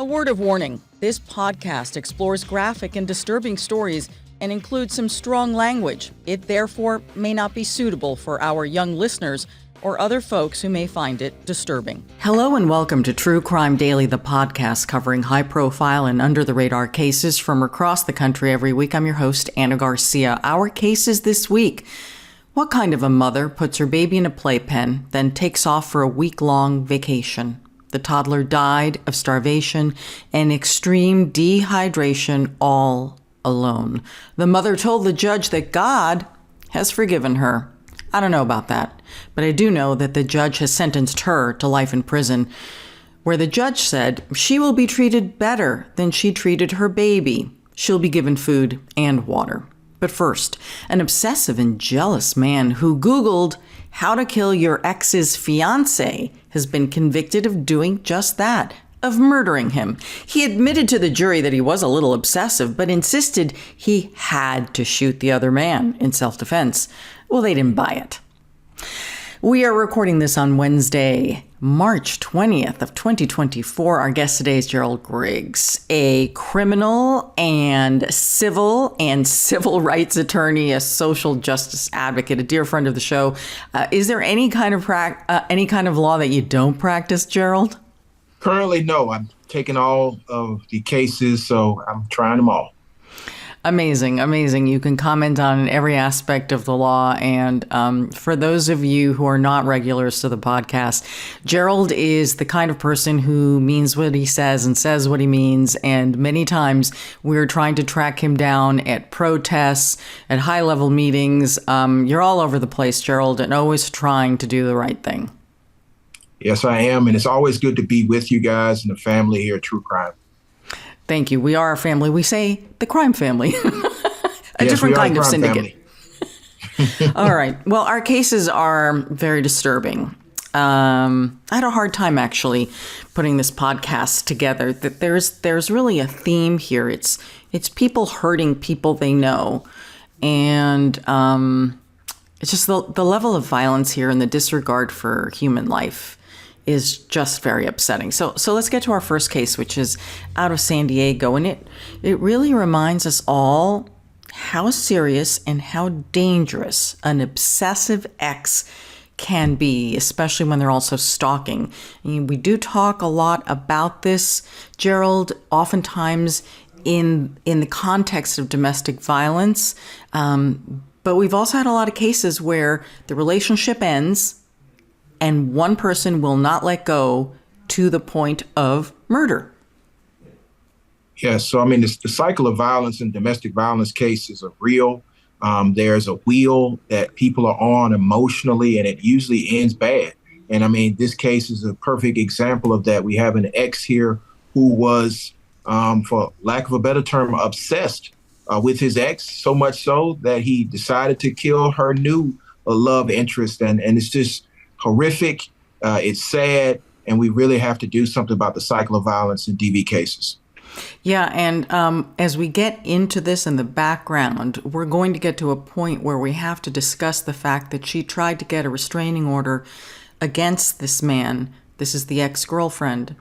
A word of warning, this podcast explores graphic and disturbing stories and includes some strong language. It therefore may not be suitable for our young listeners or other folks who may find it disturbing. Hello and welcome to True Crime Daily, the podcast covering high-profile and under-the-radar cases from across the country every week. I'm your host, Ana Garcia. Our cases this week: what kind of a mother puts her baby in a playpen, then takes off for a week-long vacation? The toddler died of starvation and extreme dehydration all alone. The mother told the judge that God has forgiven her. I don't know about that, but I do know that the judge has sentenced her to life in prison, where the judge said she will be treated better than she treated her baby. She'll be given food and water. But first, an obsessive and jealous man who Googled how to kill your ex's fiancé has been convicted of doing just that, of murdering him. He admitted to the jury that he was a little obsessive, but insisted he had to shoot the other man in self-defense. Well, they didn't buy it. We are recording this on Wednesday, March 20th of 2024. Our guest today is Gerald Griggs, a criminal and civil rights attorney, a social justice advocate, a dear friend of the show. Is there any kind of law that you don't practice, Gerald? Currently, no. I'm taking all of the cases, so I'm trying them all. Amazing, amazing. You can comment on every aspect of the law. And for those of you who are not regulars to the podcast, Gerald is the kind of person who means what he says and says what he means. And many times we're trying to track him down at protests, at high-level meetings. You're all over the place, Gerald, and always trying to do the right thing. Yes, I am. And it's always good to be with you guys and the family here at True Crime. Thank you. We are a family. We say the crime family. A different kind of syndicate. All right. Well, our cases are very disturbing. I had a hard time actually putting this podcast together. That there's really a theme here. It's people hurting people they know, and it's just the level of violence here and the disregard for human life is just very upsetting. So let's get to our first case, which is out of San Diego. And it really reminds us all how serious and how dangerous an obsessive ex can be, especially when they're also stalking. And we do talk a lot about this, Gerald, oftentimes in the context of domestic violence. But we've also had a lot of cases where the relationship ends and one person will not let go to the point of murder. Yes. So, I mean, the cycle of violence and domestic violence cases are real. There's a wheel that people are on emotionally, and it usually ends bad. And I mean, this case is a perfect example of that. We have an ex here who was, for lack of a better term, obsessed with his ex, so much so that he decided to kill her new love interest. And it's just horrific. It's sad. And we really have to do something about the cycle of violence in DV cases. Yeah. And as we get into this in the background, we're going to get to a point where we have to discuss the fact that she tried to get a restraining order against this man. This is the ex-girlfriend.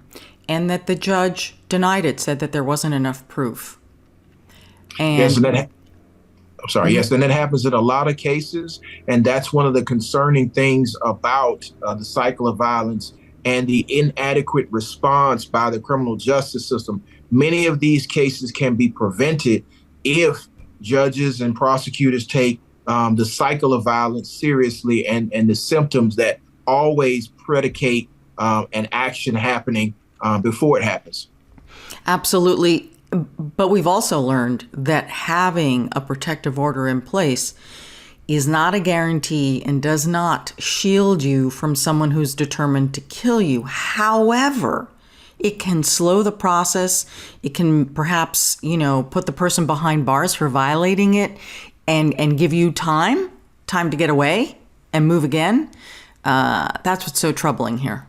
And that the judge denied it, said that there wasn't enough proof. And yes, Yes, and that happens in a lot of cases. And that's one of the concerning things about the cycle of violence and the inadequate response by the criminal justice system. Many of these cases can be prevented if judges and prosecutors take the cycle of violence seriously and the symptoms that always predicate an action happening before it happens. Absolutely. But we've also learned that having a protective order in place is not a guarantee and does not shield you from someone who's determined to kill you. However, it can slow the process. It can perhaps, put the person behind bars for violating it and give you time to get away and move again. That's what's so troubling here.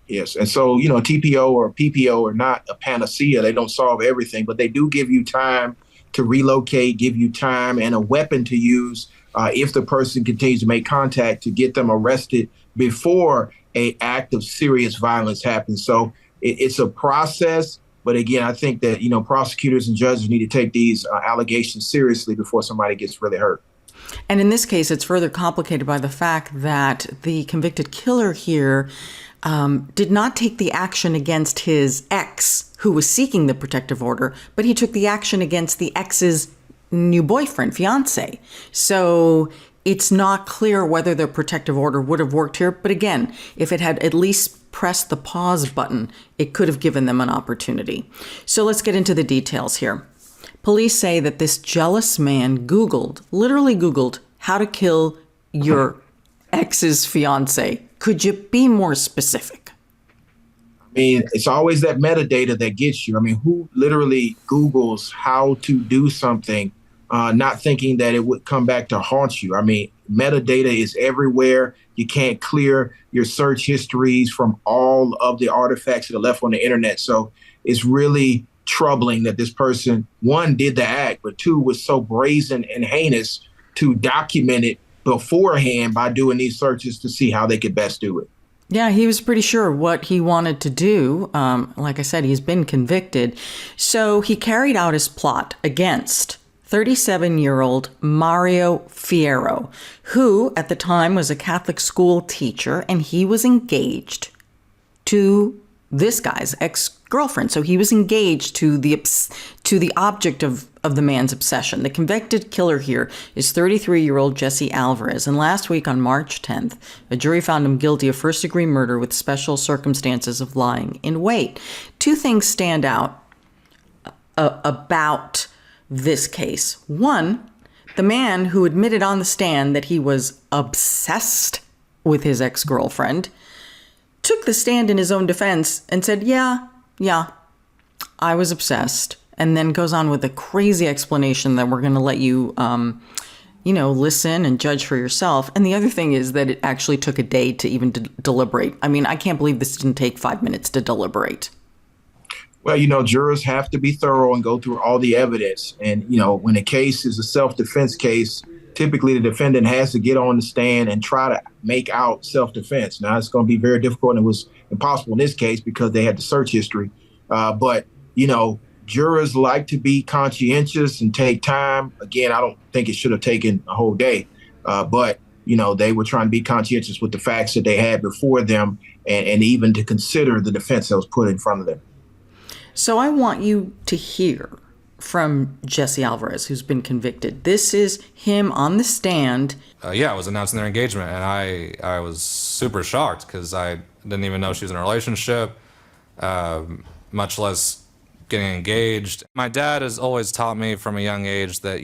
Yes. And so, TPO or PPO are not a panacea. They don't solve everything, but they do give you time to relocate, give you time and a weapon to use if the person continues to make contact, to get them arrested before an act of serious violence happens. So it's a process. But again, I think that, prosecutors and judges need to take these allegations seriously before somebody gets really hurt. And in this case, it's further complicated by the fact that the convicted killer here did not take the action against his ex, who was seeking the protective order, but he took the action against the ex's new boyfriend, fiancé. So it's not clear whether the protective order would have worked here. But again, if it had at least pressed the pause button, it could have given them an opportunity. So let's get into the details here. Police say that this jealous man literally Googled how to kill your ex's fiance. Could you be more specific? I mean, it's always that metadata that gets you. I mean, who literally Googles how to do something, not thinking that it would come back to haunt you? I mean, metadata is everywhere. You can't clear your search histories from all of the artifacts that are left on the internet. So it's really troubling that this person, one, did the act, but two, was so brazen and heinous to document it beforehand by doing these searches to see how they could best do it. Yeah, he was pretty sure what he wanted to do. Like I said, he's been convicted. So he carried out his plot against 37-year-old Mario Fierro, who at the time was a Catholic school teacher, and he was engaged to this guy's ex-girlfriend. So he was engaged to the object of the man's obsession. The convicted killer here is 33-year-old Jesse Alvarez. And last week on March 10th, a jury found him guilty of first-degree murder with special circumstances of lying in wait. Two things stand out about this case. One, the man who admitted on the stand that he was obsessed with his ex-girlfriend took the stand in his own defense and said, yeah, I was obsessed. And then goes on with a crazy explanation that we're going to let you, listen and judge for yourself. And the other thing is that it actually took a day to even deliberate. I mean, I can't believe this didn't take 5 minutes to deliberate. Well, jurors have to be thorough and go through all the evidence. And, when a case is a self-defense case, typically the defendant has to get on the stand and try to make out self-defense. Now, it's going to be very difficult, and it was impossible in this case because they had the search history. But jurors like to be conscientious and take time. Again, I don't think it should have taken a whole day. But they were trying to be conscientious with the facts that they had before them and even to consider the defense that was put in front of them. So I want you to hear from Jesse Alvarez, who's been convicted. This is him on the stand. It was announcing their engagement, and I was super shocked because I didn't even know she was in a relationship, much less getting engaged. My dad has always taught me from a young age that,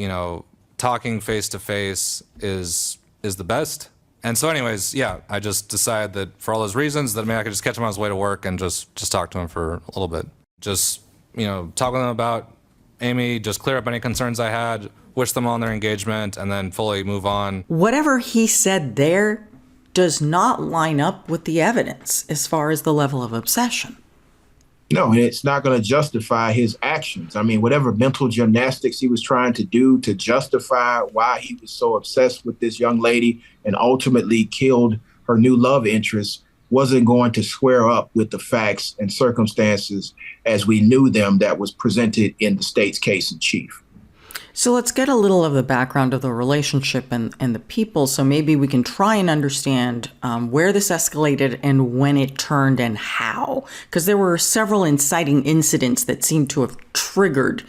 talking face to face is the best. And so anyways, I just decided that for all those reasons that I could just catch him on his way to work and just talk to him for a little bit. Just, talk with them about Amy, just clear up any concerns I had, wish them on their engagement, and then fully move on. Whatever he said there does not line up with the evidence as far as the level of obsession. No, and it's not going to justify his actions. I mean, whatever mental gymnastics he was trying to do to justify why he was so obsessed with this young lady and ultimately killed her new love interest wasn't going to square up with the facts and circumstances as we knew them that was presented in the state's case in chief. So let's get a little of the background of the relationship and the people, so maybe we can try and understand where this escalated and when it turned and how. Because there were several inciting incidents that seemed to have triggered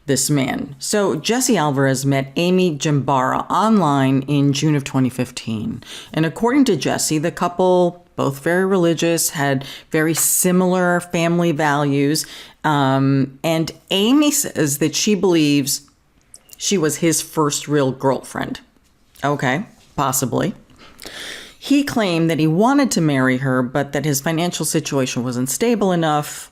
this man. So Jesse Alvarez met Amy Jambara online in June of 2015. And according to Jesse, the couple, both very religious, had very similar family values. And Amy says that she believes she was his first real girlfriend. Okay, possibly. He claimed that he wanted to marry her, but that his financial situation wasn't stable enough.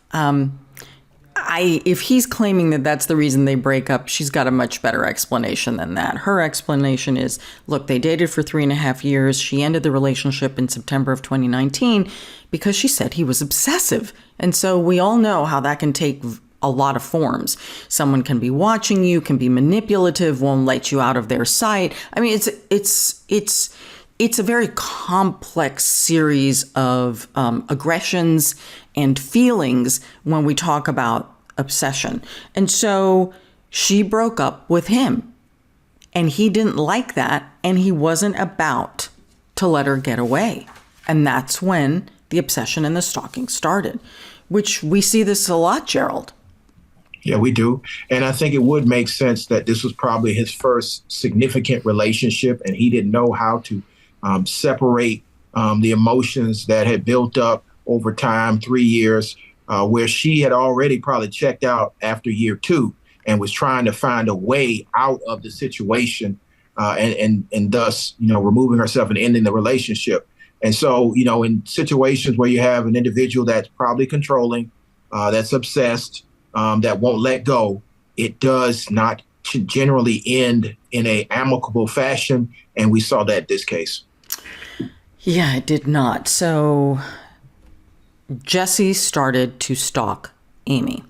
If he's claiming that that's the reason they break up, she's got a much better explanation than that. Her explanation is, look, they dated for 3.5 years. She ended the relationship in September of 2019 because she said he was obsessive. And so we all know how that can take a lot of forms. Someone can be watching you, can be manipulative, won't let you out of their sight. I mean, it's a very complex series of aggressions and feelings when we talk about obsession. And so she broke up with him. And he didn't like that, and he wasn't about to let her get away. And that's when the obsession and the stalking started, which we see this a lot, Gerald. Yeah, we do. And I think it would make sense that this was probably his first significant relationship, and he didn't know how to separate the emotions that had built up over time, 3 years, where she had already probably checked out after year 2. And was trying to find a way out of the situation, and thus, removing herself and ending the relationship. And so, in situations where you have an individual that's probably controlling, that's obsessed, that won't let go, it does not generally end in a amicable fashion. And we saw that in this case. Yeah, it did not. So Jessie started to stalk Amy.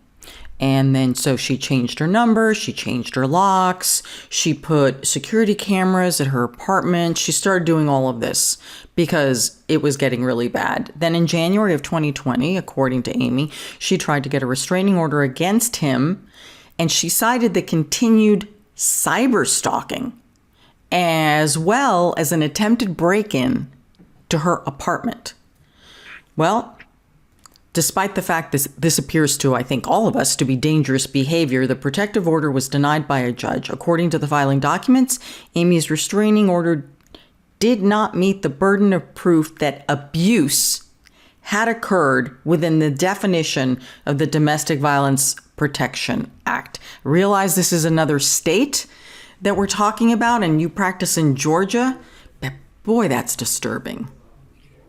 And then so she changed her number, she changed her locks, she put security cameras at her apartment. She started doing all of this because it was getting really bad. Then in January of 2020, according to Amy, she tried to get a restraining order against him, and she cited the continued cyber stalking as well as an attempted break-in to her apartment. Well, despite the fact this appears to, I think, all of us to be dangerous behavior, the protective order was denied by a judge. According to the filing documents, Amy's restraining order did not meet the burden of proof that abuse had occurred within the definition of the Domestic Violence Protection Act. Realize this is another state that we're talking about, and you practice in Georgia. But boy, that's disturbing.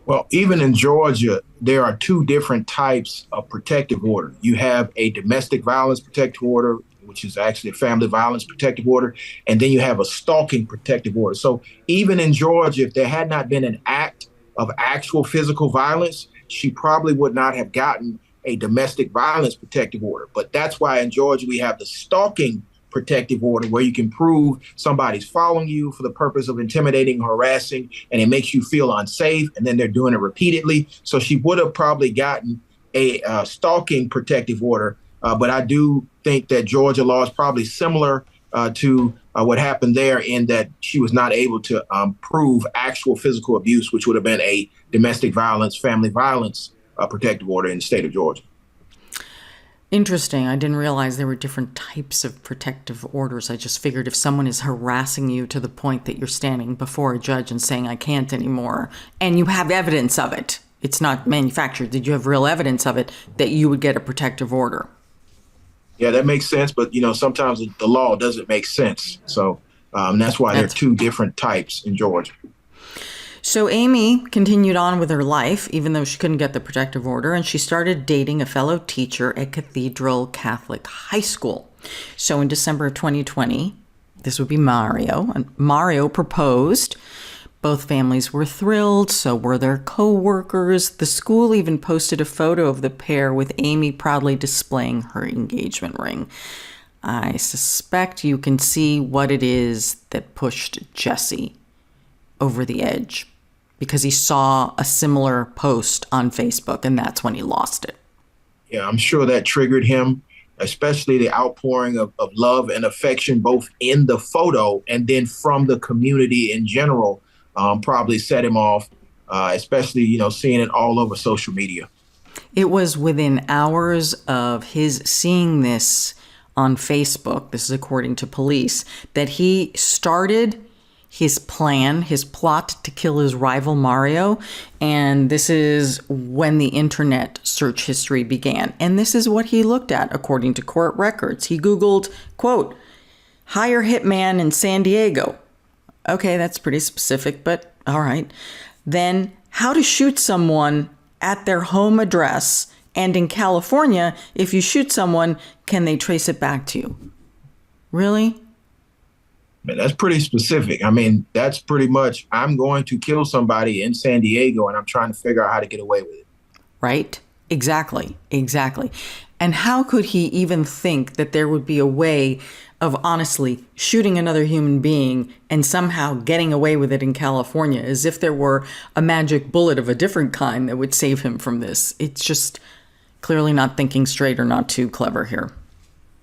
Well, even in Georgia, there are 2 different types of protective order. You have a domestic violence protective order, which is actually a family violence protective order, and then you have a stalking protective order. So even in Georgia, if there had not been an act of actual physical violence, she probably would not have gotten a domestic violence protective order. But that's why in Georgia we have the stalking protective order, where you can prove somebody's following you for the purpose of intimidating, harassing, and it makes you feel unsafe, and then they're doing it repeatedly. So she would have probably gotten a stalking protective order, but I do think that Georgia law is probably similar to what happened there, in that she was not able to prove actual physical abuse, which would have been a domestic violence, family violence protective order in the state of Georgia. Interesting. I didn't realize there were different types of protective orders. I just figured if someone is harassing you to the point that you're standing before a judge and saying, I can't anymore, and you have evidence of it, it's not manufactured, did you have real evidence of it, that you would get a protective order? Yeah, that makes sense. But, sometimes the law doesn't make sense. So that's why there are 2 different types in Georgia. So Amy continued on with her life, even though she couldn't get the protective order, and she started dating a fellow teacher at Cathedral Catholic High School. So in December of 2020, this would be Mario, and Mario proposed. Both families were thrilled, so were their co-workers. The school even posted a photo of the pair with Amy proudly displaying her engagement ring. I suspect you can see what it is that pushed Jessie over the edge, because he saw a similar post on Facebook, and that's when he lost it. Yeah, I'm sure that triggered him, especially the outpouring of love and affection, both in the photo and then from the community in general, probably set him off, especially, seeing it all over social media. It was within hours of his seeing this on Facebook, this is according to police, that he started his plot to kill his rival Mario. And this is when the internet search history began. And this is what he looked at, according to court records. He Googled, quote, hire hitman in San Diego. Okay, that's pretty specific, but all right. Then how to shoot someone at their home address. And in California, if you shoot someone, can they trace it back to you? Really? Man, that's pretty specific. I mean, that's pretty much, I'm going to kill somebody in San Diego and I'm trying to figure out how to get away with it. Right? Exactly. And how could he even think that there would be a way of honestly shooting another human being and somehow getting away with it in California, as if there were a magic bullet of a different kind that would save him from this? It's just Clearly not thinking straight or not too clever here.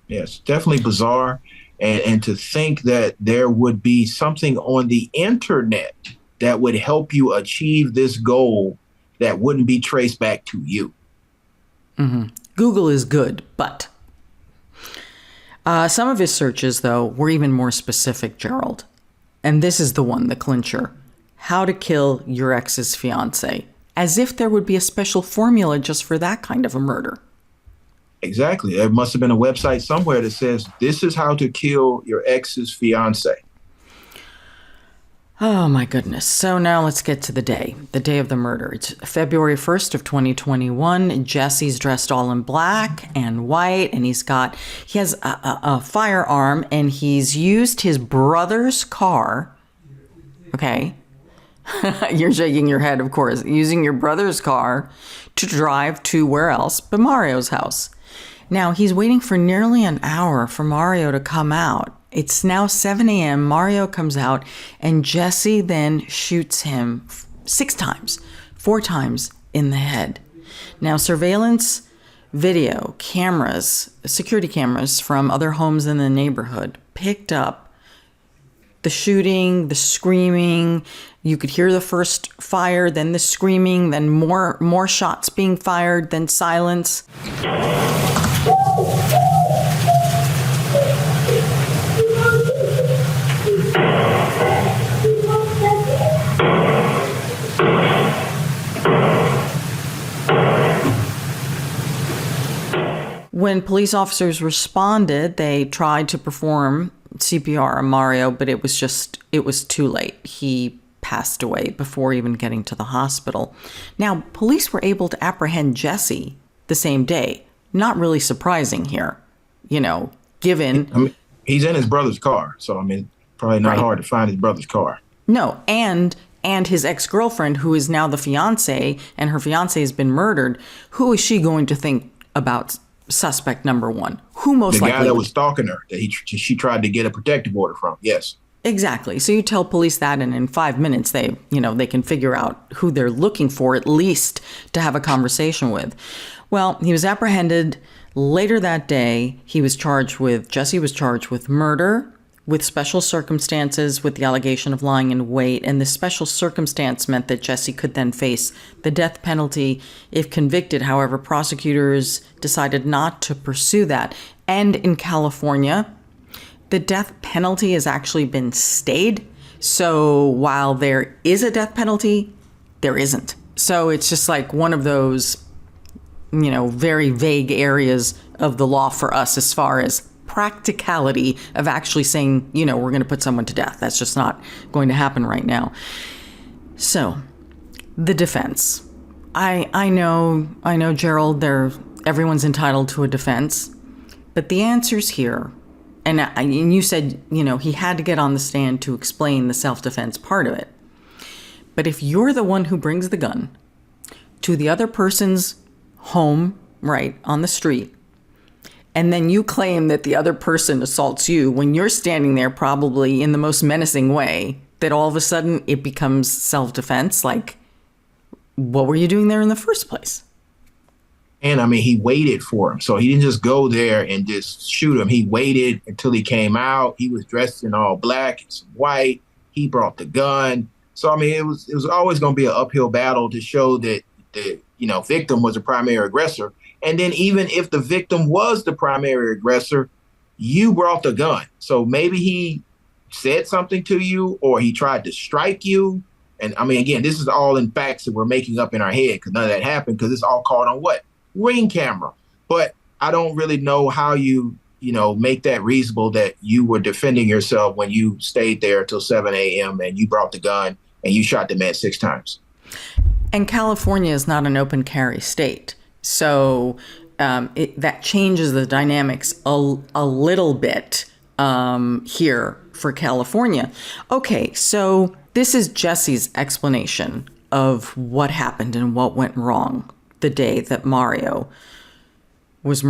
Yes, definitely bizarre. And to think that there would be something on the internet that would help you achieve this goal that wouldn't be traced back to you. Google is good, but some of his searches, though, were even more specific, Gerald. And this is the one, the clincher. How to kill your ex's fiancé. As if there would be a special formula just for that kind of a murder. Exactly. There must have been a website somewhere that says, this is how to kill your ex's fiancé. Oh, my goodness. So now let's get to the day of the murder. It's February 1st of 2021. Jesse's dressed all in black and white, and he has a firearm, and he's used his brother's car. Okay. You're shaking your head, of course. Using your brother's car to drive to where else but Mario's house. Now, he's waiting for nearly an hour for Mario to come out. It's now 7 a.m. Mario comes out, and Jesse then shoots him 6 times, 4 times in the head. Now, surveillance video cameras, security cameras from other homes in the neighborhood picked up the shooting, the screaming. You could hear the first fire, then the screaming, then more shots being fired, then silence. When police officers responded, they tried to perform CPR on Mario, but it was too late. He passed away before even getting to the hospital. Now, police were able to apprehend Jesse the same day. Not really surprising here, given... he's in his brother's car, so, probably not hard to find his brother's car. No, and his ex-girlfriend, who is now the fiancé, and her fiancé has been murdered, who is she going to think about suspect number one? Who most likely... The guy that was stalking her, that she tried to get a protective order from, yes. Exactly. So you tell police that, and in 5 minutes, they can figure out who they're looking for, at least to have a conversation with. Well, he was apprehended later that day. Jesse was charged with murder, with special circumstances, with the allegation of lying in wait. And this special circumstance meant that Jesse could then face the death penalty if convicted. However, prosecutors decided not to pursue that. And in California, the death penalty has actually been stayed. So while there is a death penalty, there isn't. So it's just like one of those, very vague areas of the law for us as far as practicality of actually saying, we're going to put someone to death. That's just not going to happen right now. So the defense. I know, Gerald, everyone's entitled to a defense, but the answers here, and you said, he had to get on the stand to explain the self-defense part of it. But if you're the one who brings the gun to the other person's home, right, on the street, and then you claim that the other person assaults you when you're standing there probably in the most menacing way, that all of a sudden it becomes self-defense. Like, what were you doing there in the first place? And he waited for him. So he didn't just go there and just shoot him. He waited until he came out. He was dressed in all black and some white. He brought the gun. So, it was always going to be an uphill battle to show that the, victim was a primary aggressor. And then even if the victim was the primary aggressor, you brought the gun. So maybe he said something to you, or he tried to strike you. And again, this is all in facts that we're making up in our head, because none of that happened, because it's all caught on what? Ring camera. But I don't really know how you make that reasonable, that you were defending yourself when you stayed there till 7 a.m. and you brought the gun and you shot the man 6 times. And California is not an open carry state. So that changes the dynamics a little bit here for California. Okay, so this is Jesse's explanation of what happened and what went wrong the day that Mario was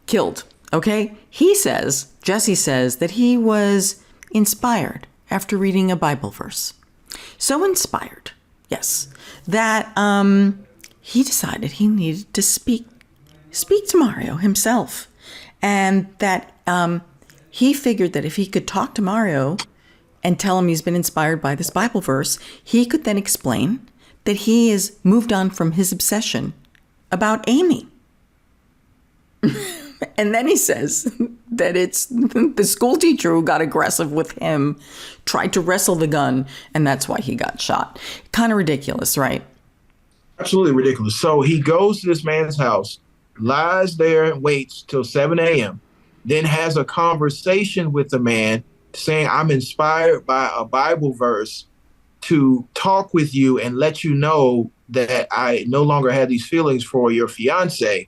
killed. Okay? Jesse says that he was inspired after reading a Bible verse. So inspired, yes, that he decided he needed to speak speak to Mario himself. And that he figured that if he could talk to Mario and tell him he's been inspired by this Bible verse, he could then explain that he has moved on from his obsession about Amy. And then he says that it's the school teacher who got aggressive with him, tried to wrestle the gun, and that's why he got shot. Kind of ridiculous, right? Absolutely ridiculous. So he goes to this man's house, lies there and waits till 7 a.m., then has a conversation with the man saying, I'm inspired by a Bible verse to talk with you and let you know that I no longer have these feelings for your fiancé.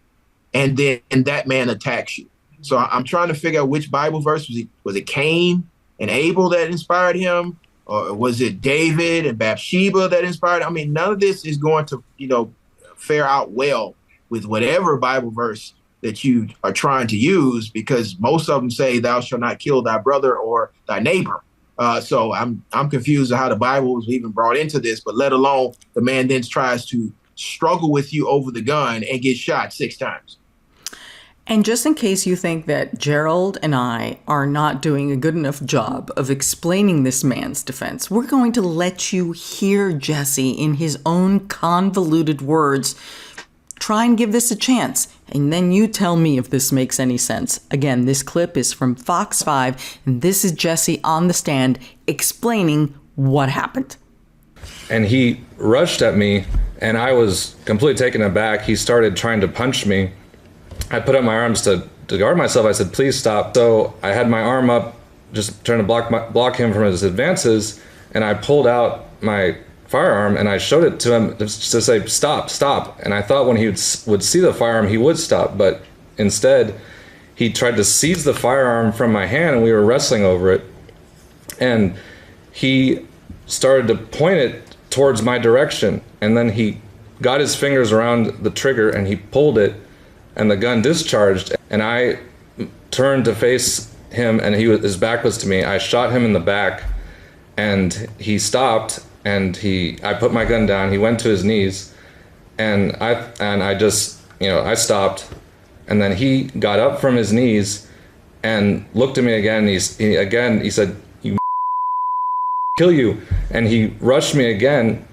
And then that man attacks you. So I'm trying to figure out which Bible verse was it Cain and Abel that inspired him? Or was it David and Bathsheba that inspired? I mean, none of this is going to, fare out well with whatever Bible verse that you are trying to use, because most of them say, thou shalt not kill thy brother or thy neighbor. So I'm confused at how the Bible was even brought into this, but let alone the man then tries to struggle with you over the gun and get shot 6 times. And just in case you think that Gerald and I are not doing a good enough job of explaining this man's defense, we're going to let you hear Jesse in his own convoluted words. Try and give this a chance, and then you tell me if this makes any sense. Again, this clip is from Fox 5, and this is Jesse on the stand explaining what happened. And he rushed at me, and I was completely taken aback. He started trying to punch me. I put up my arms to guard myself. I said, please stop. So I had my arm up, just trying to block him from his advances, and I pulled out my firearm and I showed it to him to say, stop, stop. And I thought when he would see the firearm, he would stop, but instead he tried to seize the firearm from my hand, and we were wrestling over it. And he started to point it towards my direction, and then he got his fingers around the trigger and he pulled it, and the gun discharged, and I turned to face him, and his back was to me. I shot him in the back, and he stopped, and I put my gun down. He went to his knees, and I just, I stopped, and then he got up from his knees and looked at me again. He said, "You kill you," and he rushed me again,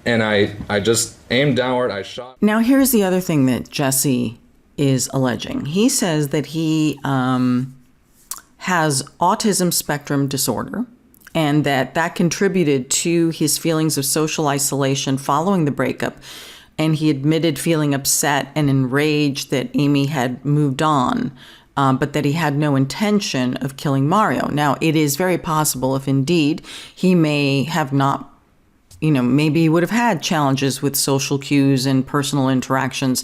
and I just aimed downward. I shot. Now, here's the other thing that Jesse is alleging. He says that he has autism spectrum disorder, and that contributed to his feelings of social isolation following the breakup. And he admitted feeling upset and enraged that Amy had moved on, but that he had no intention of killing Mario. Now, it is very possible if indeed he may have not, maybe he would have had challenges with social cues and personal interactions.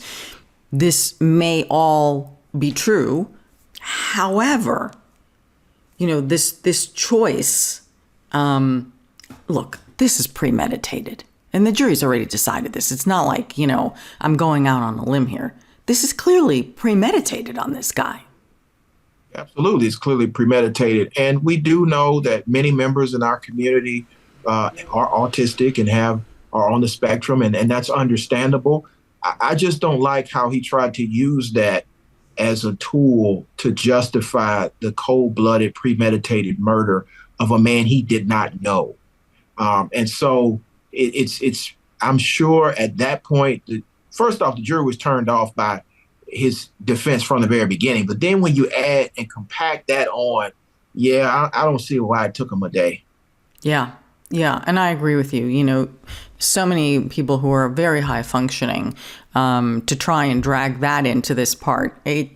This may all be true. However, this choice, look, this is premeditated. And the jury's already decided this. It's not like, I'm going out on a limb here. This is clearly premeditated on this guy. Absolutely. It's clearly premeditated. And we do know that many members in our community are autistic and are on the spectrum, and that's understandable. I just don't like how he tried to use that as a tool to justify the cold-blooded, premeditated murder of a man he did not know. And so it's I'm sure at that point, first off, the jury was turned off by his defense from the very beginning. But then when you add and compact that on, I don't see why it took him a day. Yeah. Yeah, and I agree with you. So many people who are very high functioning, to try and drag that into this part, it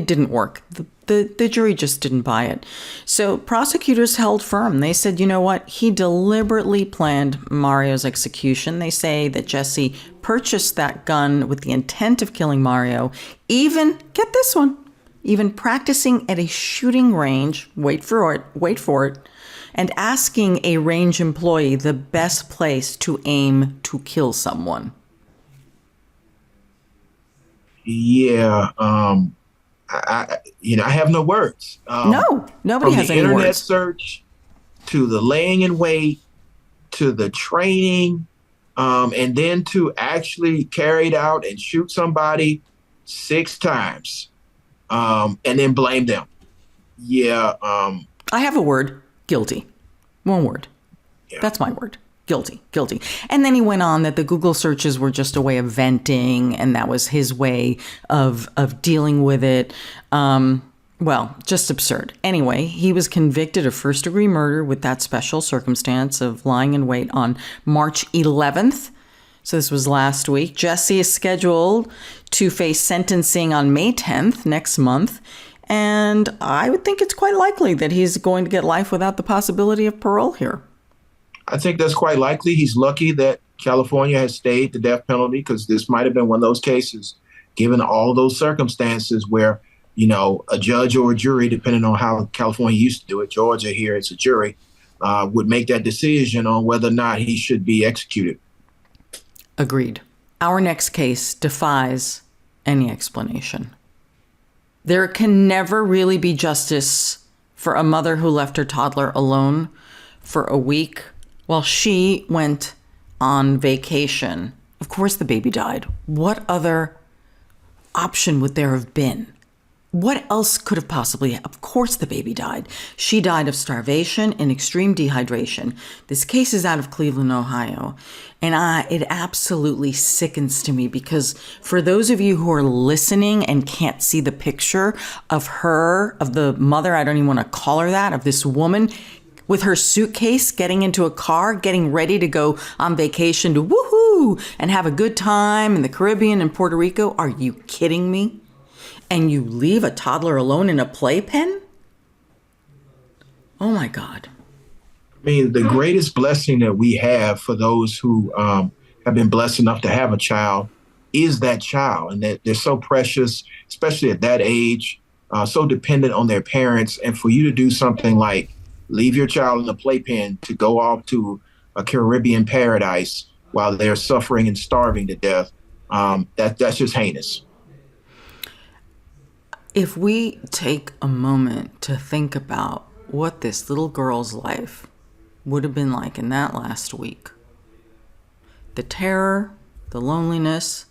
didn't work. The jury just didn't buy it. So prosecutors held firm. They said, you know what? He deliberately planned Mario's execution. They say that Jesse purchased that gun with the intent of killing Mario, even, get this one, even practicing at a shooting range, wait for it, and asking a range employee the best place to aim to kill someone. Yeah, I have no words. No, nobody has any words. From the internet search to the laying in wait to the training, and then to actually carry it out and shoot somebody. 6 times, and then blame them. Yeah. I have a word, guilty. One word. Yeah. That's my word. Guilty. And then he went on that the Google searches were just a way of venting, and that was his way of dealing with it. Well, just absurd. Anyway, he was convicted of first-degree murder with that special circumstance of lying in wait on March 11th. So this was last week. Jesse is scheduled to face sentencing on May 10th, next month. And I would think it's quite likely that he's going to get life without the possibility of parole here. I think that's quite likely. He's lucky that California has stayed the death penalty, because this might have been one of those cases, given all those circumstances, where, a judge or a jury, depending on how California used to do it, Georgia here, it's a jury, would make that decision on whether or not he should be executed. Agreed. Our next case defies any explanation. There can never really be justice for a mother who left her toddler alone for a week while she went on vacation. Of course the baby died. What other option would there have been? What else could have possibly? Of course the baby died. She died of starvation and extreme dehydration. This case is out of Cleveland, Ohio. And it absolutely sickens to me, because for those of you who are listening and can't see the picture of her, of the mother, I don't even want to call her that, of this woman with her suitcase getting into a car, getting ready to go on vacation to woohoo and have a good time in the Caribbean and Puerto Rico. Are you kidding me? And you leave a toddler alone in a playpen? Oh my God. I mean, the greatest blessing that we have for those who have been blessed enough to have a child is that child. And that they're so precious, especially at that age, so dependent on their parents. And for you to do something like leave your child in the playpen to go off to a Caribbean paradise while they're suffering and starving to death, that's just heinous. If we take a moment to think about what this little girl's life would have been like in that last week, the terror, the loneliness,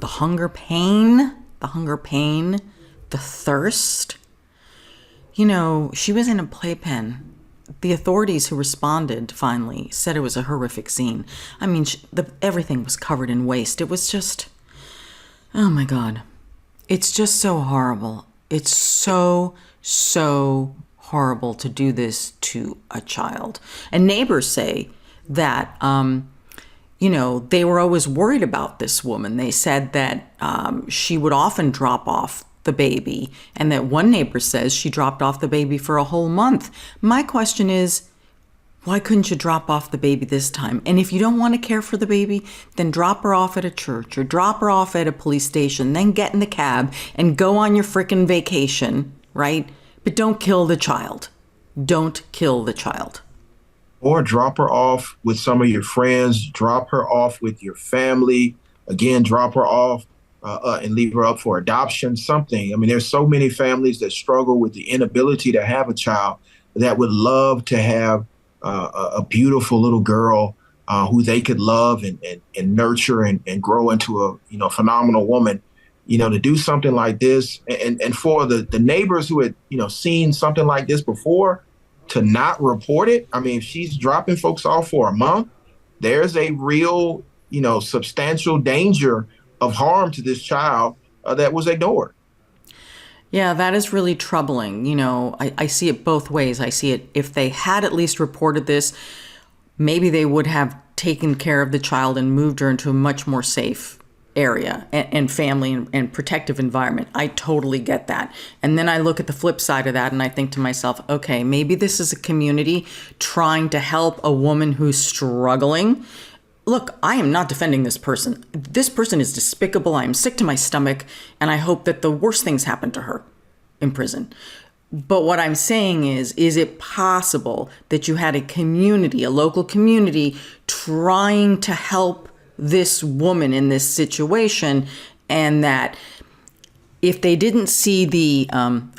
the hunger pain, the thirst. She was in a playpen. The authorities who responded finally said it was a horrific scene. I mean, everything was covered in waste. It was just, oh my God. It's just so horrible. It's so horrible to do this to a child. And neighbors say that, they were always worried about this woman. They said that she would often drop off the baby, and that one neighbor says she dropped off the baby for a whole month. My question is, why couldn't you drop off the baby this time? And if you don't want to care for the baby, then drop her off at a church or drop her off at a police station, then get in the cab and go on your frickin' vacation, right? But don't kill the child. Don't kill the child. Or drop her off with some of your friends, drop her off with your family, again, drop her off and leave her up for adoption, something. I mean, there's so many families that struggle with the inability to have a child that would love to have a beautiful little girl who they could love and nurture and grow into a phenomenal woman. To do something like this, and for the neighbors who had seen something like this before to not report it. I mean, if she's dropping folks off for a month, there's a real substantial danger of harm to this child that was ignored. Yeah, that is really troubling. I see it both ways. I see it, if they had at least reported this, maybe they would have taken care of the child and moved her into a much more safe area and family and protective environment. I totally get that. And then I look at the flip side of that and I think to myself, okay, maybe this is a community trying to help a woman who's struggling. Look, I am not defending this person. This person is despicable. I am sick to my stomach, and I hope that the worst things happen to her in prison. But what I'm saying is it possible that you had a community, a local community, trying to help this woman in this situation, and that if they didn't see the,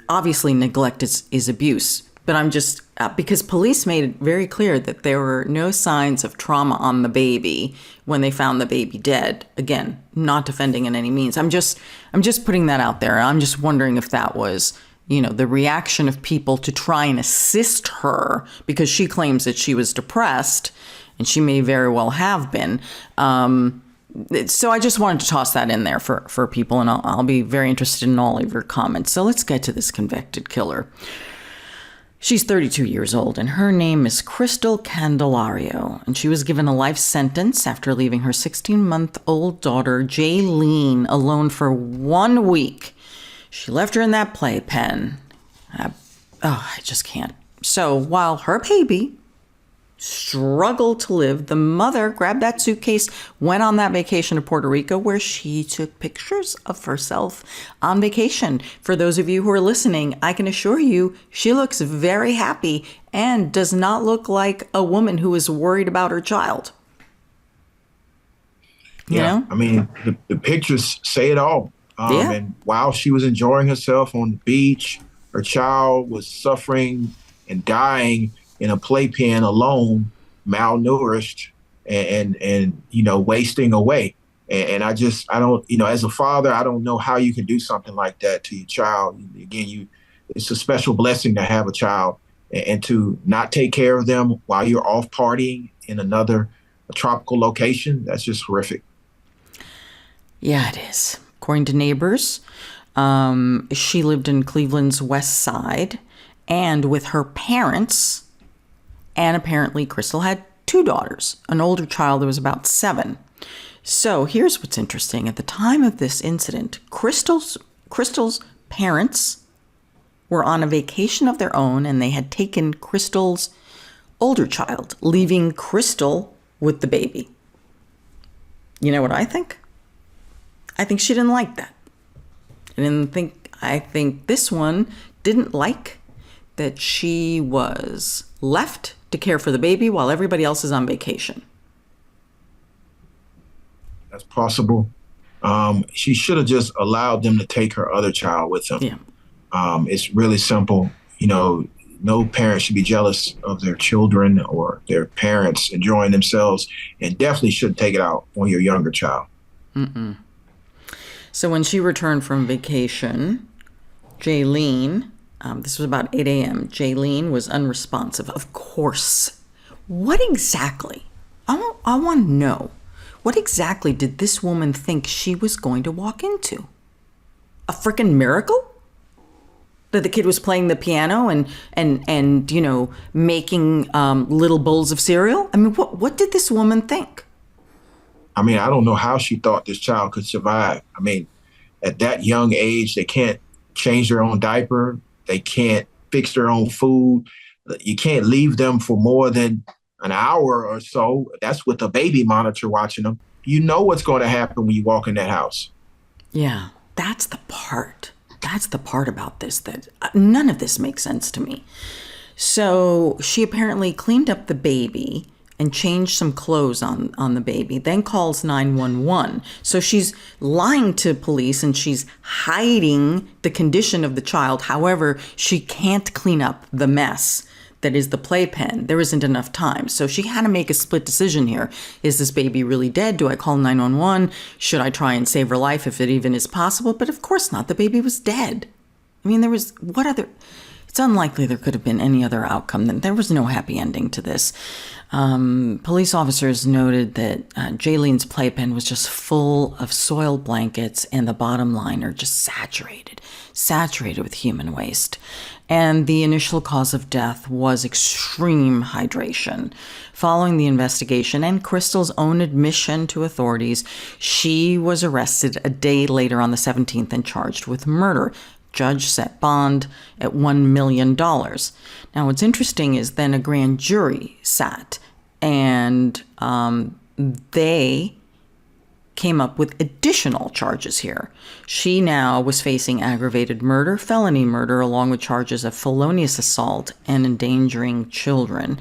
obviously neglect is abuse, But I'm just, because police made it very clear that there were no signs of trauma on the baby when they found the baby dead. Again, not defending in any means. I'm just putting that out there. I'm just wondering if that was, the reaction of people to try and assist her, because she claims that she was depressed, and she may very well have been. So I just wanted to toss that in there for people, and I'll be very interested in all of your comments. So let's get to this convicted killer. She's 32 years old, and her name is Crystal Candelario, and she was given a life sentence after leaving her 16-month-old daughter, Jaylene, alone for 1 week. She left her in that playpen. I just can't. So while her baby struggled to live, the mother grabbed that suitcase, went on that vacation to Puerto Rico, where she took pictures of herself on vacation. For those of you who are listening, I can assure you she looks very happy and does not look like a woman who is worried about her child. You know? I mean, the pictures say it all. And while she was enjoying herself on the beach, her child was suffering and dying in a playpen alone, malnourished and wasting away. And I don't, as a father, I don't know how you can do something like that to your child. Again, it's a special blessing to have a child, and to not take care of them while you're off partying in a tropical location. That's just horrific. Yeah, it is. According to neighbors, she lived in Cleveland's West Side and with her parents. And apparently Crystal had 2 daughters, an older child that was about 7. So here's what's interesting. At the time of this incident, Crystal's parents were on a vacation of their own, and they had taken Crystal's older child, leaving Crystal with the baby. You know what I think? I think she didn't like that. I think this one didn't like that she was left to care for the baby while everybody else is on vacation. That's possible. She should have just allowed them to take her other child with them. Yeah. It's really simple. No parent should be jealous of their children or their parents enjoying themselves, and definitely shouldn't take it out on your younger child. Mm-mm. So when she returned from vacation, Jaylene, this was about 8 a.m., Jaylene was unresponsive. Of course. What exactly? I want to know. What exactly did this woman think she was going to walk into? A freaking miracle? That the kid was playing the piano and making little bowls of cereal? I mean, what did this woman think? I mean, I don't know how she thought this child could survive. I mean, at that young age, they can't change their own diaper. They can't fix their own food. You can't leave them for more than an hour or so. That's with a baby monitor watching them. You know what's going to happen when you walk in that house. Yeah, that's the part. That's the part about this that none of this makes sense to me. So she apparently cleaned up the baby and changed some clothes on the baby, then calls 911. So she's lying to police and she's hiding the condition of the child. However, she can't clean up the mess that is the playpen. There isn't enough time. So she had to make a split decision here. Is this baby really dead? Do I call 911? Should I try and save her life if it even is possible? But of course not. The baby was dead. I mean, it's unlikely there could have been any other outcome. There was no happy ending to this. Police officers noted that Jaylene's playpen was just full of soiled blankets, and the bottom liner just saturated with human waste. And the initial cause of death was extreme hydration. Following the investigation and Crystal's own admission to authorities, she was arrested a day later on the 17th and charged with murder. Judge set bond at $1 million. Now, what's interesting is then a grand jury sat, and they came up with additional charges here. She now was facing aggravated murder, felony murder, along with charges of felonious assault and endangering children.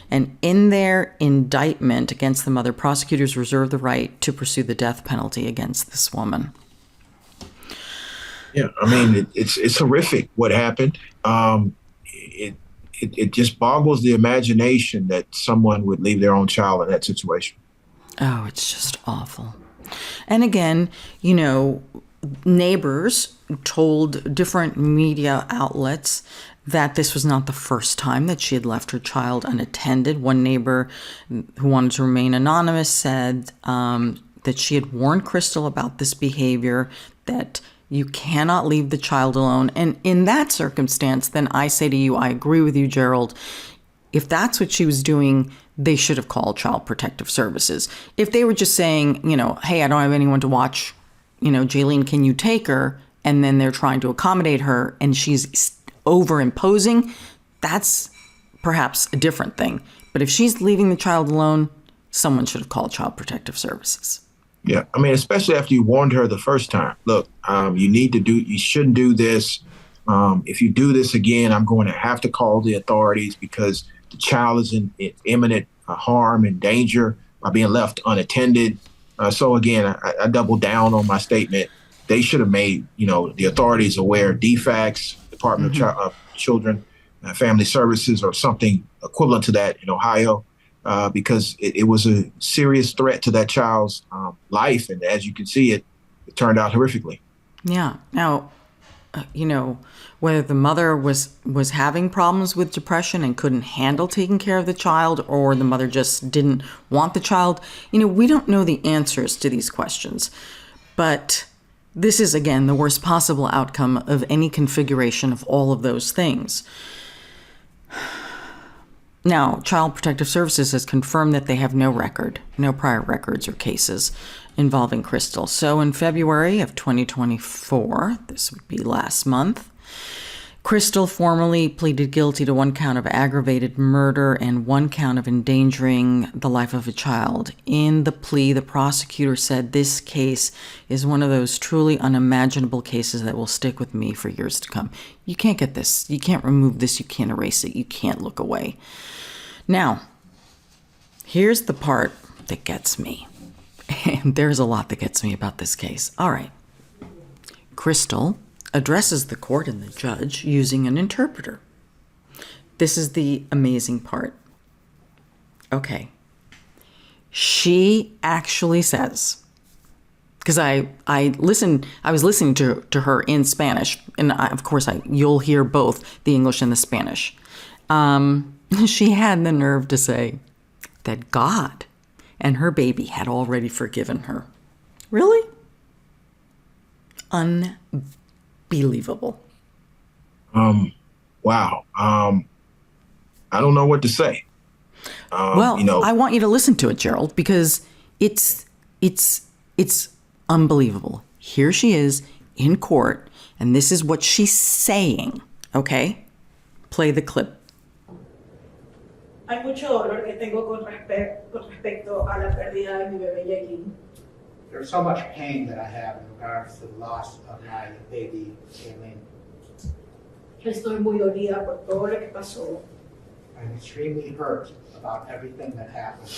And in their indictment against the mother, prosecutors reserved the right to pursue the death penalty against this woman. Yeah, I mean, it's horrific what happened. it just boggles the imagination that someone would leave their own child in that situation. Oh, it's just awful. And again, you know, neighbors told different media outlets that this was not the first time that she had left her child unattended. One neighbor who wanted to remain anonymous said that she had warned Crystal about this behavior, that you cannot leave the child alone. And in that circumstance, then I say to you, I agree with you, Gerald. If that's what she was doing, they should have called Child Protective Services. If they were just saying, you know, hey, I don't have anyone to watch, you know, Jaylene, can you take her? And then they're trying to accommodate her and she's over-imposing, that's perhaps a different thing. But if she's leaving the child alone, someone should have called Child Protective Services. Yeah, I mean, especially after you warned her the first time. Look, you shouldn't do this. If you do this again, I'm going to have to call the authorities because the child is in imminent harm and danger by being left unattended. So again, I double down on my statement. They should have made, you know, the authorities aware, DFACS, Department of Children and Family Services, or something equivalent to that in Ohio. Because it was a serious threat to that child's life. And as you can see, it turned out horrifically. Yeah. Now, you know, whether the mother was having problems with depression and couldn't handle taking care of the child, or the mother just didn't want the child, you know, we don't know the answers to these questions. But this is, again, the worst possible outcome of any configuration of all of those things. Now, Child Protective Services has confirmed that they have no prior records or cases involving Crystal. So in February of 2024, this would be last month, Crystal formally pleaded guilty to 1 count of aggravated murder and 1 count of endangering the life of a child. In the plea, the prosecutor said this case is one of those truly unimaginable cases that will stick with me for years to come. You can't get this. You can't remove this. You can't erase it. You can't look away. Now, here's the part that gets me. And there's a lot that gets me about this case. All right. Crystal addresses the court and the judge using an interpreter. This is the amazing part. Okay. She actually says, because I was listening to her in Spanish, and of course you'll hear both the English and the Spanish. She had the nerve to say that God and her baby had already forgiven her. Really? Unbelievable. Wow. I don't know what to say. Well, you know, I want you to listen to it, Gerald, because it's unbelievable. Here she is in court, and this is what she's saying. Okay? Play the clip. Hay mucho dolor que tengo con respecto a la pérdida de mi bebé Yailin. There's so much pain that I have in regards to the loss of my baby, Jaylene. Estoy muy dolida por todo lo que pasó. I'm extremely hurt about everything that happened.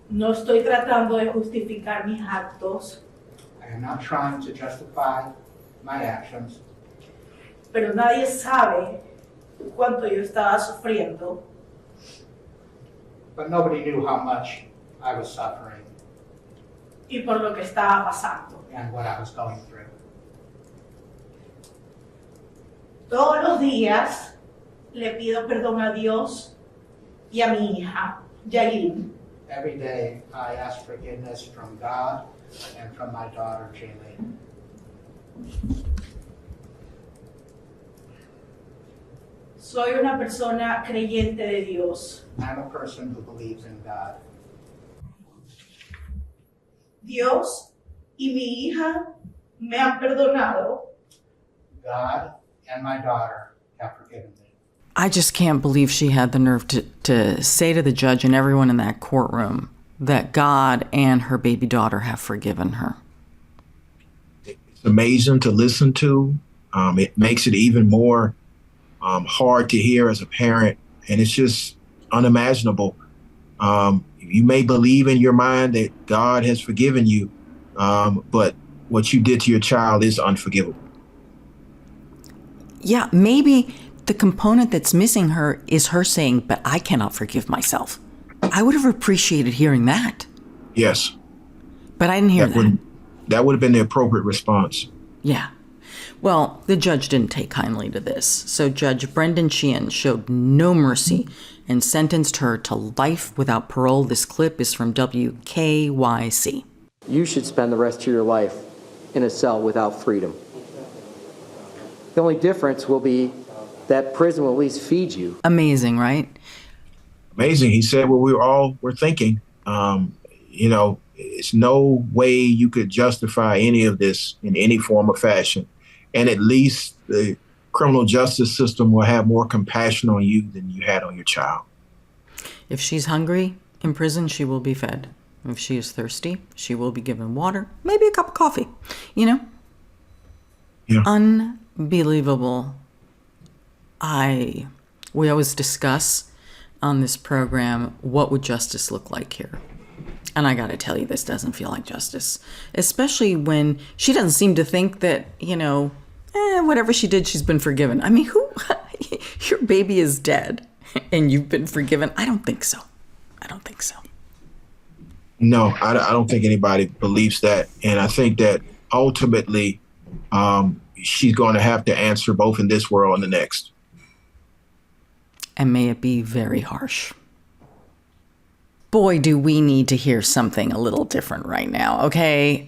No estoy tratando de justificar mis actos, I am not trying to justify my actions, pero nadie sabe cuánto yo estaba sufriendo but nobody knew how much I was suffering y por lo que estaba pasando. and what I was going through. Todos los días le pido perdón a Dios y a mi hija, Yailin. Every day I ask forgiveness from God and from my daughter, Jaylene. Soy una persona creyente de Dios. I'm a person who believes in God. Dios y mi hija me han perdonado. God and my daughter have forgiven me. I just can't believe she had the nerve to say to the judge and everyone in that courtroom that God and her baby daughter have forgiven her. It's amazing to listen to. It makes it even more hard to hear as a parent, and it's just unimaginable. You may believe in your mind that God has forgiven you, but what you did to your child is unforgivable. Yeah, maybe the component that's missing her is her saying, but I cannot forgive myself. I would have appreciated hearing that. Yes. But I didn't hear that. That would have been the appropriate response. Yeah. Well, the judge didn't take kindly to this, so Judge Brendan Sheehan showed no mercy and sentenced her to life without parole. This clip is from WKYC. You should spend the rest of your life in a cell without freedom. The only difference will be that prison will at least feed you. Amazing, right? Amazing. He said what we were thinking. It's no way you could justify any of this in any form or fashion. And at least the criminal justice system will have more compassion on you than you had on your child. If she's hungry in prison, she will be fed. If she is thirsty, she will be given water, maybe a cup of coffee, Yeah. Unbelievable. We always discuss on this program, what would justice look like here? And I got to tell you, this doesn't feel like justice, especially when she doesn't seem to think that, whatever she did, she's been forgiven. I mean, your baby is dead and you've been forgiven? I don't think so. No, I don't think anybody believes that. And I think that ultimately she's going to have to answer both in this world and the next. And may it be very harsh. Boy, do we need to hear something a little different right now, okay?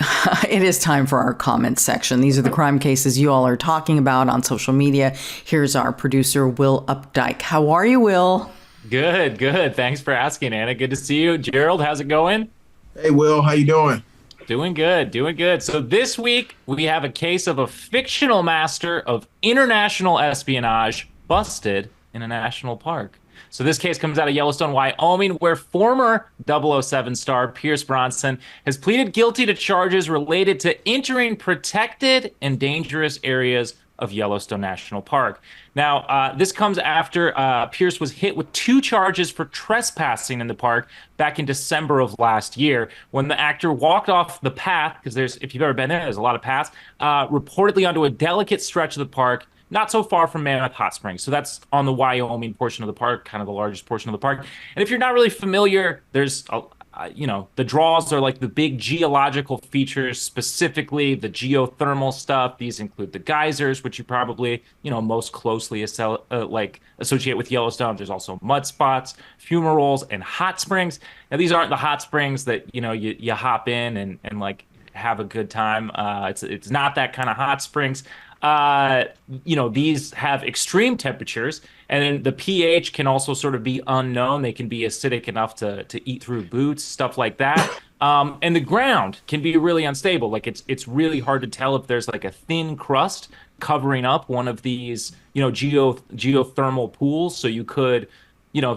It is time for our comment section. These are the crime cases you all are talking about on social media. Here's our producer, Will Updike. How are you, Will? Good. Thanks for asking, Anna. Good to see you. Gerald, how's it going? Hey, Will, how you doing? Doing good. So this week, we have a case of a fictional master of international espionage busted in a national park. So this case comes out of Yellowstone, Wyoming, where former 007 star Pierce Brosnan has pleaded guilty to charges related to entering protected and dangerous areas of Yellowstone National Park. Now, this comes after Pierce was hit with 2 charges for trespassing in the park back in December of last year, when the actor walked off the path, because if you've ever been there, there's a lot of paths, reportedly onto a delicate stretch of the park, not so far from Mammoth Hot Springs. So that's on the Wyoming portion of the park, kind of the largest portion of the park. And if you're not really familiar, there's, the draws are like the big geological features, specifically the geothermal stuff. These include the geysers, which you probably, most closely associate with Yellowstone. There's also mud spots, fumaroles, and hot springs. Now, these aren't the hot springs that, you hop in and like have a good time. It's not that kind of hot springs. These have extreme temperatures, and then the pH can also sort of be unknown. They can be acidic enough to eat through boots, stuff like that. And the ground can be really unstable. Like it's really hard to tell if there's like a thin crust covering up one of these, geothermal pools. So you could,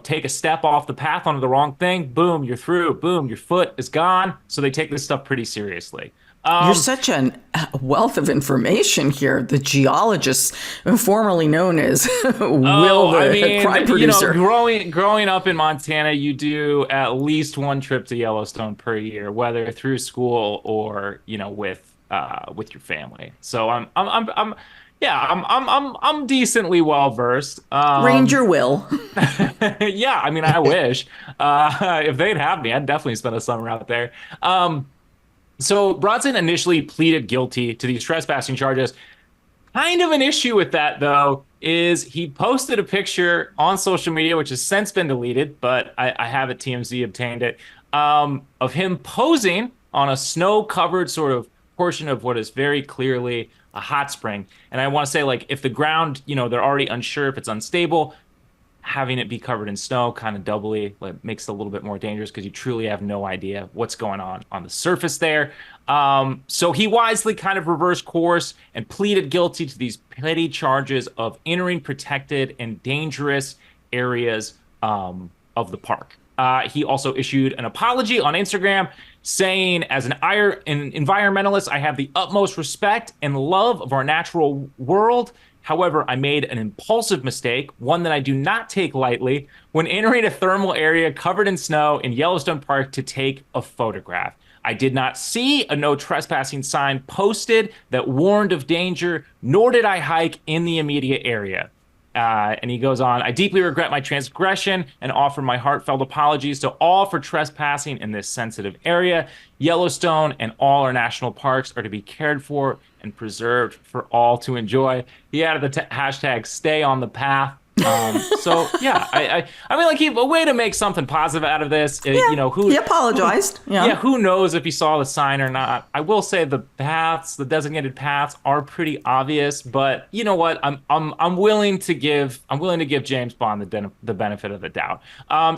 take a step off the path onto the wrong thing. Boom, you're through. Boom, your foot is gone. So they take this stuff pretty seriously. You're such a wealth of information here. The geologist, formerly known as Will, crime producer. Growing up in Montana, you do at least one trip to Yellowstone per year, whether through school or with your family. So I'm decently well versed. Ranger Will. Yeah, I wish. If they'd have me, I'd definitely spend a summer out there. So Brosnan initially pleaded guilty to these trespassing charges. Kind of an issue with that, though, is he posted a picture on social media, which has since been deleted, but I have it, TMZ obtained it, of him posing on a snow-covered sort of portion of what is very clearly a hot spring. And I want to say, if the ground, they're already unsure if it's unstable, having it be covered in snow kind of doubly makes it a little bit more dangerous, because you truly have no idea what's going on the surface there. So he wisely kind of reversed course and pleaded guilty to these petty charges of entering protected and dangerous areas of the park. He also issued an apology on Instagram saying, as an environmentalist, I have the utmost respect and love of our natural world. However, I made an impulsive mistake, one that I do not take lightly, when entering a thermal area covered in snow in Yellowstone Park to take a photograph. I did not see a no trespassing sign posted that warned of danger, nor did I hike in the immediate area. And he goes on, I deeply regret my transgression and offer my heartfelt apologies to all for trespassing in this sensitive area. Yellowstone and all our national parks are to be cared for and preserved for all to enjoy. He added the hashtag stay on the path. So yeah, I mean, like, a way to make something positive out of this. You know, he apologized. Who knows if he saw the sign or not? I will say the designated paths are pretty obvious, but you know what? I'm willing to give James Bond the benefit of the doubt.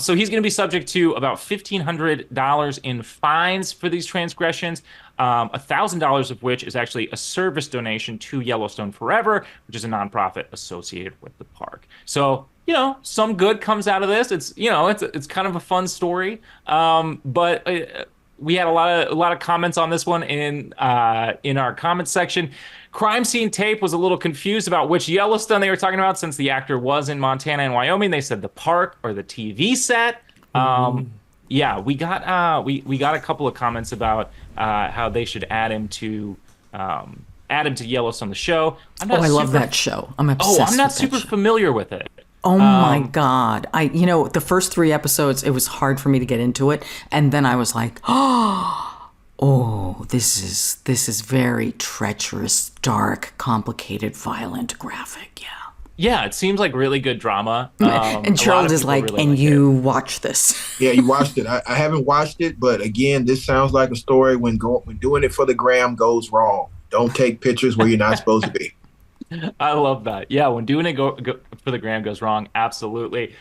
So he's going to be subject to about $1,500 in fines for these transgressions. $1,000 of which is actually a service donation to Yellowstone Forever, which is a nonprofit associated with the park. So, you know, some good comes out of this. It's, you know, it's kind of a fun story. But we had a lot of comments on this one in our comments section. Crime Scene Tape was a little confused about which Yellowstone they were talking about, since the actor was in Montana and Wyoming. They said the park or the TV set. Yeah, we got a couple of comments about how they should add him to Yellowstone, the show. I love that show. I'm obsessed. I'm not super familiar with it. Oh my God. The first 3 episodes, it was hard for me to get into it. And then I was like, this is very treacherous, dark, complicated, violent, graphic. Yeah. Yeah, it seems like really good drama. And Gerald is like, really and you watch this. Yeah, you watched it. I haven't watched it, but again, this sounds like a story when doing it for the gram goes wrong. Don't take pictures where you're not supposed to be. I love that. Yeah, when doing it go for the gram goes wrong, absolutely.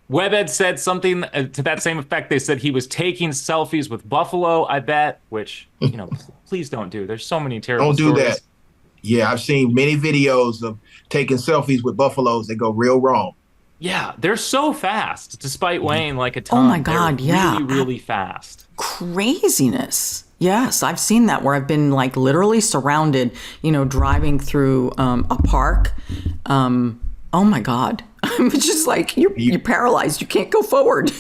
Webed said something to that same effect. They said he was taking selfies with buffalo, I bet, which, you know, please don't do. There's so many terrible stories. Don't do stories. that. Yeah, I've seen many videos of taking selfies with buffaloes that go real wrong. Yeah, they're so fast, despite weighing like a ton. Oh my God, they're yeah. really, really fast. Craziness. Yes, I've seen that, where I've been like literally surrounded, driving through a park. Oh my God. It's just like you're paralyzed. You can't go forward.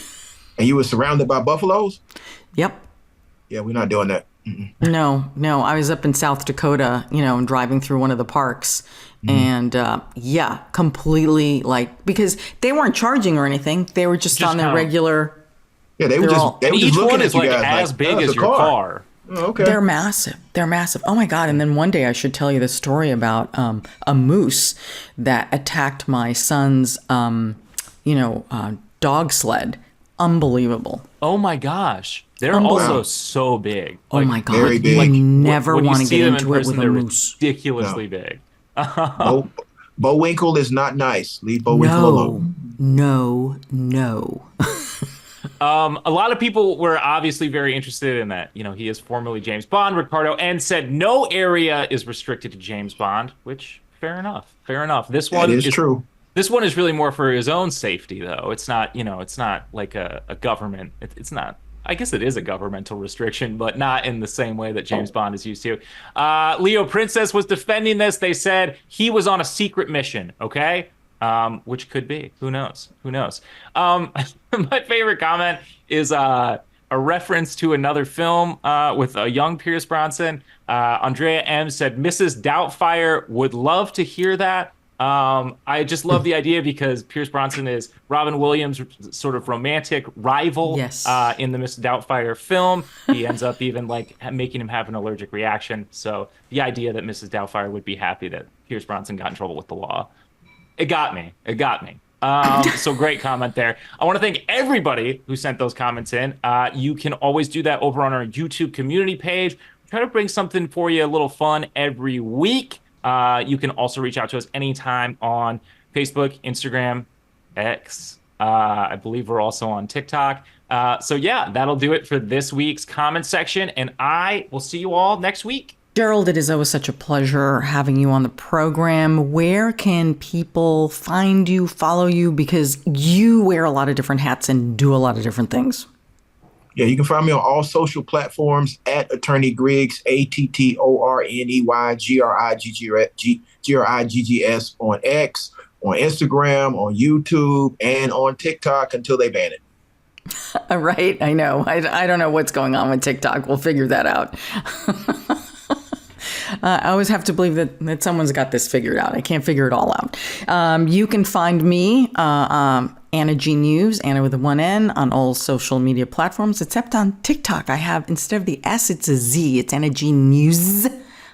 And you were surrounded by buffaloes? Yep. Yeah, we're not doing that. No. I was up in South Dakota, and driving through one of the parks. And completely because they weren't charging or anything. They were just on their regular. Yeah, they were just each looking one at is you like guys as big as your car. Oh, okay. They're massive. Oh my God. And then one day I should tell you the story about a moose that attacked my son's dog sled. Unbelievable. Oh my gosh. They're also so big. Oh my God. Very big. You never want to get into it with a they're moose. Ridiculously big. Bowinkle is not nice. Leave Bowinkle alone. No. A lot of people were obviously very interested in that. He is formerly James Bond, Ricardo, and said no area is restricted to James Bond, which fair enough. This one is true. This one is really more for his own safety, though. It's not, it's not like a government. It's not. I guess it is a governmental restriction, but not in the same way that James Bond is used to. Leo Princess was defending this. They said he was on a secret mission, okay? Which could be. Who knows? My favorite comment is a reference to another film with a young Pierce Brosnan. Andrea M. said, Mrs. Doubtfire would love to hear that. I just love the idea because Pierce Brosnan is Robin Williams' sort of romantic rival. Yes. In the Miss Doubtfire film. He ends up even making him have an allergic reaction. So the idea that Mrs. Doubtfire would be happy that Pierce Brosnan got in trouble with the law. It got me. So great comment there. I want to thank everybody who sent those comments in. You can always do that over on our YouTube community page. We try to bring something for you, a little fun every week. You can also reach out to us anytime on Facebook, Instagram, X. I believe we're also on TikTok. So that'll do it for this week's comment section. And I will see you all next week. Gerald, it is always such a pleasure having you on the program. Where can people find you, follow you? Because you wear a lot of different hats and do a lot of different things. Yeah, you can find me on all social platforms at Attorney Griggs, ATTORNEY, on X, on Instagram, on YouTube, and on TikTok until they ban it. Right, I know. I don't know what's going on with TikTok. We'll figure that out. I always have to believe that someone's got this figured out. I can't figure it all out. You can find me, Anna G News, Anna with a 1N, on all social media platforms, except on TikTok. I have, instead of the S, it's a Z. It's Anna G News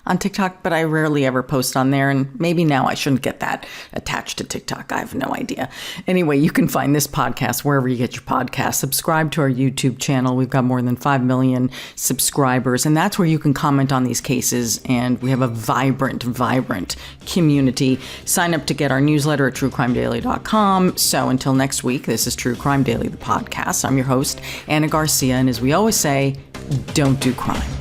on TikTok, but I rarely ever post on there, and maybe now I shouldn't get that attached to TikTok. I have no idea. Anyway, you can find this podcast wherever you get your podcasts. Subscribe to our YouTube channel. We've got more than 5 million subscribers, and that's where you can comment on these cases, and we have a vibrant community. Sign up to get our newsletter at truecrimedaily.com. So until next week, this is True Crime Daily, the podcast. I'm your host, Ana Garcia, and as we always say, don't do crime.